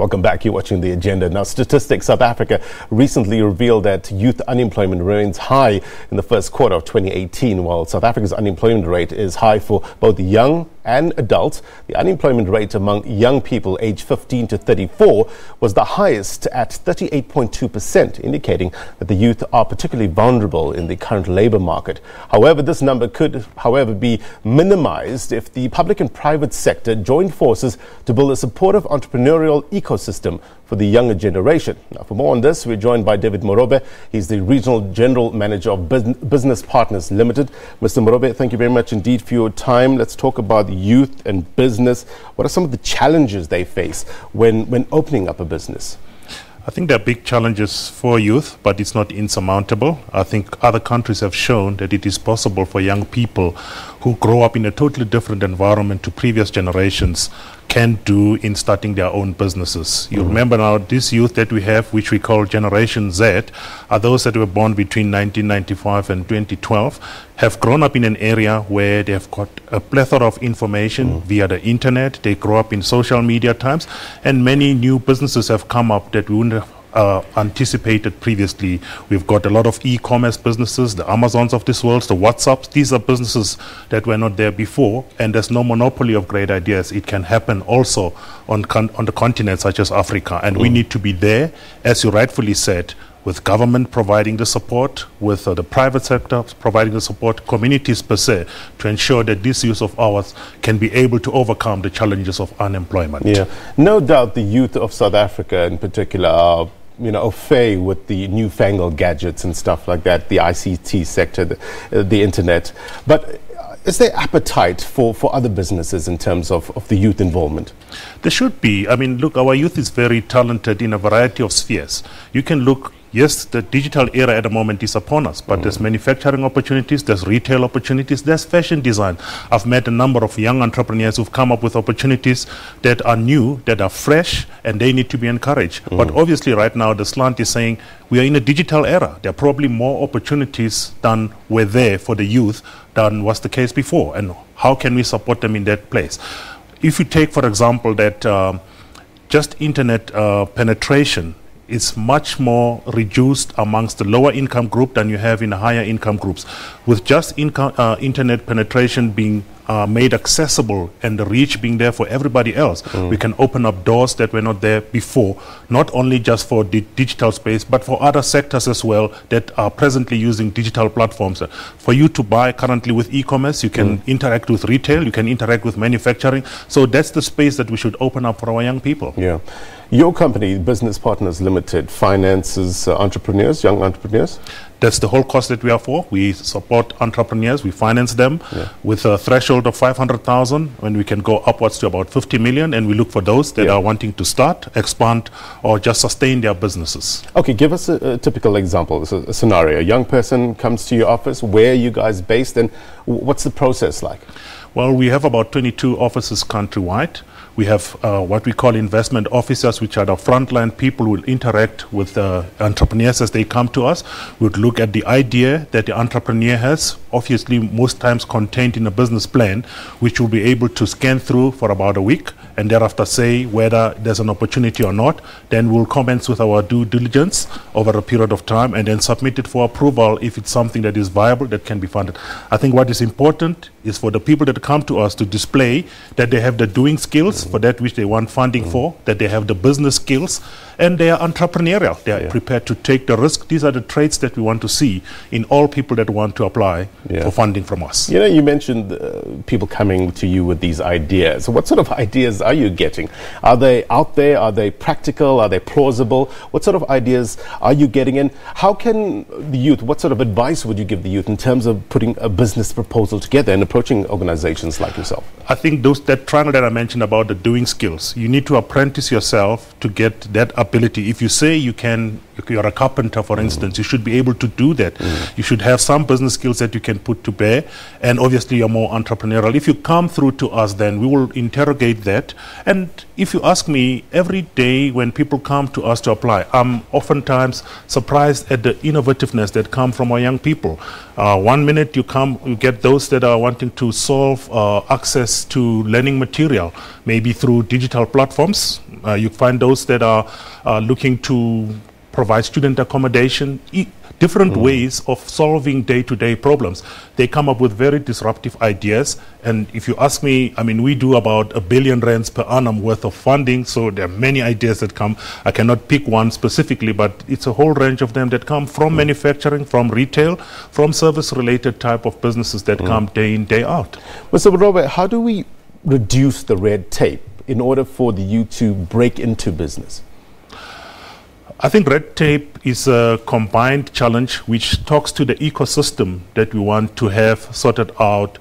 Welcome back. You're watching The Agenda. Now, Statistics South Africa recently revealed that youth unemployment remains high in the first quarter of 2018. While South Africa's unemployment rate is high for both young and adults, the unemployment rate among young people aged 15 to 34 was the highest at 38.2%, indicating that the youth are particularly vulnerable in the current labor market. However, this number could, be minimized if the public and private sector joined forces to build a supportive entrepreneurial ecosystem for the younger generation. Now, for more on this, we're joined by David Morobe. He's the Regional General Manager of Business Partners Limited. Mr. Morobe, thank you very much indeed for your time. Let's talk about youth and business. What are some of the challenges they face when opening up a business? I think there are big challenges for youth, but it's not insurmountable. I think other countries have shown that it is possible for young people who grow up in a totally different environment to previous generations can do in starting their own businesses. You remember now, this youth that we have, which we call Generation Z, are those that were born between 1995 and 2012, have grown up in an area where they have got a plethora of information via the internet. They grow up in social media times, and many new businesses have come up that we wouldn't have anticipated previously. We've got a lot of e-commerce businesses, the Amazons of this world, the WhatsApps. These are businesses that were not there before, and there's no monopoly of great ideas. It can happen also on the continent such as Africa, and we need to be there, as you rightfully said, with government providing the support, with the private sector providing the support, communities per se, to ensure that this youth of ours can be able to overcome the challenges of unemployment. Yeah, no doubt the youth of South Africa in particular are au fait with the newfangled gadgets and stuff like that, the ICT sector, the internet. But is there appetite for other businesses in terms of the youth involvement? There should be. I mean, look, our youth is very talented in a variety of spheres. You can look. Yes, the digital era at the moment is upon us, but there's manufacturing opportunities, there's retail opportunities, there's fashion design. I've met a number of young entrepreneurs who've come up with opportunities that are new, that are fresh, and they need to be encouraged. But obviously right now the slant is saying we are in a digital era. There are probably more opportunities than were there for the youth than was the case before. And how can we support them in that place? If you take, for example, that just internet penetration is much more reduced amongst the lower income group than you have in the higher income groups. With just internet penetration being made accessible and the reach being there for everybody else, we can open up doors that were not there before, not only just for the digital space, but for other sectors as well that are presently using digital platforms. For you to buy currently with e-commerce, you can interact with retail, you can interact with manufacturing. So that's the space that we should open up for our young people. Yeah. Your company, Business Partners Limited, finances entrepreneurs, young entrepreneurs? That's the whole cost that we are for. We support entrepreneurs, we finance them with a threshold of 500,000, when we can go upwards to about 50 million, and we look for those that are wanting to start, expand, or just sustain their businesses. Okay, give us a typical example, a scenario. A young person comes to your office, where are you guys based, and what's the process like? Well, we have about 22 offices countrywide. We have what we call investment officers, which are the frontline people who will interact with entrepreneurs as they come to us. We would look at the idea that the entrepreneur has, obviously most times contained in a business plan, which we'll be able to scan through for about a week, and thereafter say whether there's an opportunity or not. Then we'll commence with our due diligence over a period of time and then submit it for approval if it's something that is viable, that can be funded. I think what is important is for the people that come to us to display that they have the doing skills for that which they want funding for, that they have the business skills, and they are entrepreneurial. They are prepared to take the risk. These are the traits that we want to see in all people that want to apply for funding from us. You know, you mentioned people coming to you with these ideas. So what sort of ideas are you getting? Are they out there? Are they practical? Are they plausible? What sort of ideas are you getting in? How can the youth, what sort of advice would you give the youth in terms of putting a business proposal together and approaching organizations like yourself? I think that triangle that I mentioned about the doing skills, you need to apprentice yourself to get that ability. If you say you're a carpenter, for instance, you should be able to do that. You should have some business skills that you can put to bear, and obviously you're more entrepreneurial. If you come through to us, then we will interrogate that. And if you ask me, every day when people come to us to apply, I'm oftentimes surprised at the innovativeness that come from our young people. One minute you get those that are wanting to solve access access to learning material, maybe through digital platforms. You find those that are looking to provide student accommodation, different ways of solving day-to-day problems. They come up with very disruptive ideas. And if you ask me, I mean, we do about R1 billion per annum worth of funding. So there are many ideas that come. I cannot pick one specifically, but it's a whole range of them that come from manufacturing, from retail, from service-related type of businesses that come day in, day out. Mr. Morobe, how do we reduce the red tape in order for the youth to break into business? I think red tape is a combined challenge which talks to the ecosystem that we want to have sorted out.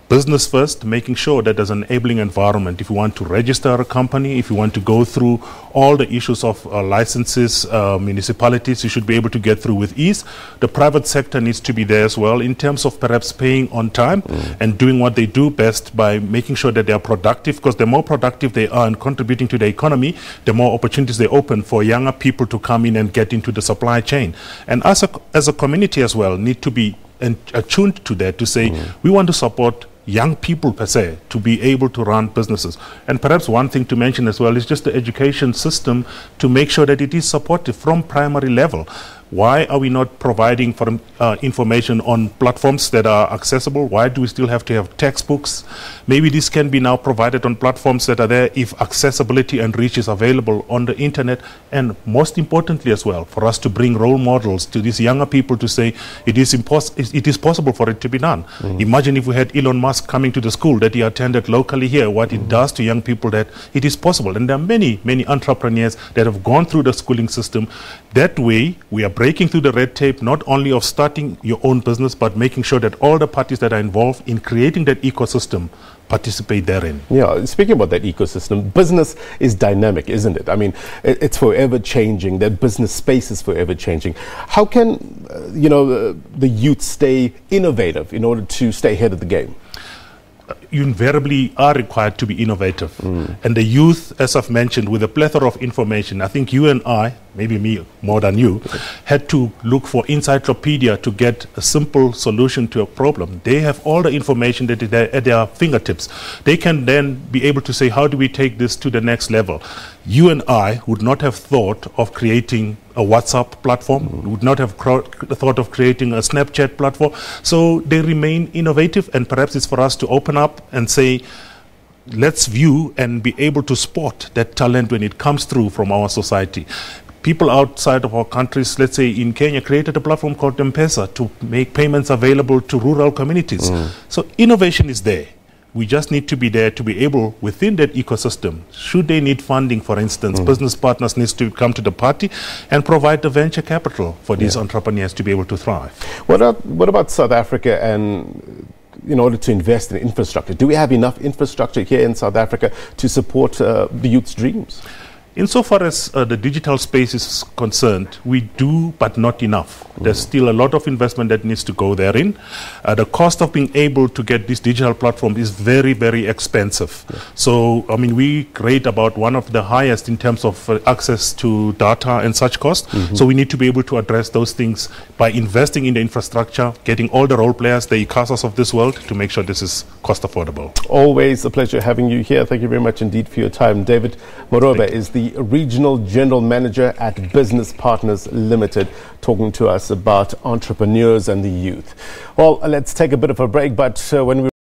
Business first, making sure that there's an enabling environment. If you want to register a company, if you want to go through all the issues of licenses, municipalities, you should be able to get through with ease. The private sector needs to be there as well in terms of perhaps paying on time and doing what they do best by making sure that they are productive, because the more productive they are and contributing to the economy, the more opportunities they open for younger people to come in and get into the supply chain. And as a community as well, need to be attuned to that, to say we want to support young people per se to be able to run businesses. And perhaps one thing to mention as well is just the education system, to make sure that it is supportive from primary level. Why are we not providing for information on platforms that are accessible? Why do we still have to have textbooks? Maybe this can be now provided on platforms that are there if accessibility and reach is available on the internet. And most importantly as well, for us to bring role models to these younger people to say it is possible for it to be done. Imagine if we had Elon Musk coming to the school that he attended locally here, what it does to young people, that it is possible. And there are many, many entrepreneurs that have gone through the schooling system. That way, we are breaking through the red tape, not only of starting your own business, but making sure that all the parties that are involved in creating that ecosystem participate therein. Yeah, speaking about that ecosystem, business is dynamic, isn't it? I mean, it's forever changing. That business space is forever changing. How can, the youth stay innovative in order to stay ahead of the game? You invariably are required to be innovative. And the youth, as I've mentioned, with a plethora of information, I think you and I, maybe me more than you, had to look for encyclopedia to get a simple solution to a problem. They have all the information that is at their fingertips. They can then be able to say, how do we take this to the next level? You and I would not have thought of creating a WhatsApp platform, would not have thought of creating a Snapchat platform. So they remain innovative, and perhaps it's for us to open up and say, let's view and be able to spot that talent when it comes through from our society. People outside of our countries, let's say in Kenya, created a platform called M-Pesa to make payments available to rural communities. So innovation is there. We just need to be there to be able, within that ecosystem, should they need funding, for instance, business partners needs to come to the party and provide the venture capital for these entrepreneurs to be able to thrive. What about South Africa, and in order to invest in infrastructure? Do we have enough infrastructure here in South Africa to support the youth's dreams? Insofar as the digital space is concerned, we do, but not enough. There's still a lot of investment that needs to go therein. The cost of being able to get this digital platform is very, very expensive. So, I mean, we rate about one of the highest in terms of access to data and such costs. So we need to be able to address those things by investing in the infrastructure, getting all the role players, the ICASAs of this world, to make sure this is cost affordable. Always a pleasure having you here. Thank you very much indeed for your time. David Morobe is the Regional General Manager at Business Partners Limited, talking to us about entrepreneurs and the youth. Well, let's take a bit of a break, but when we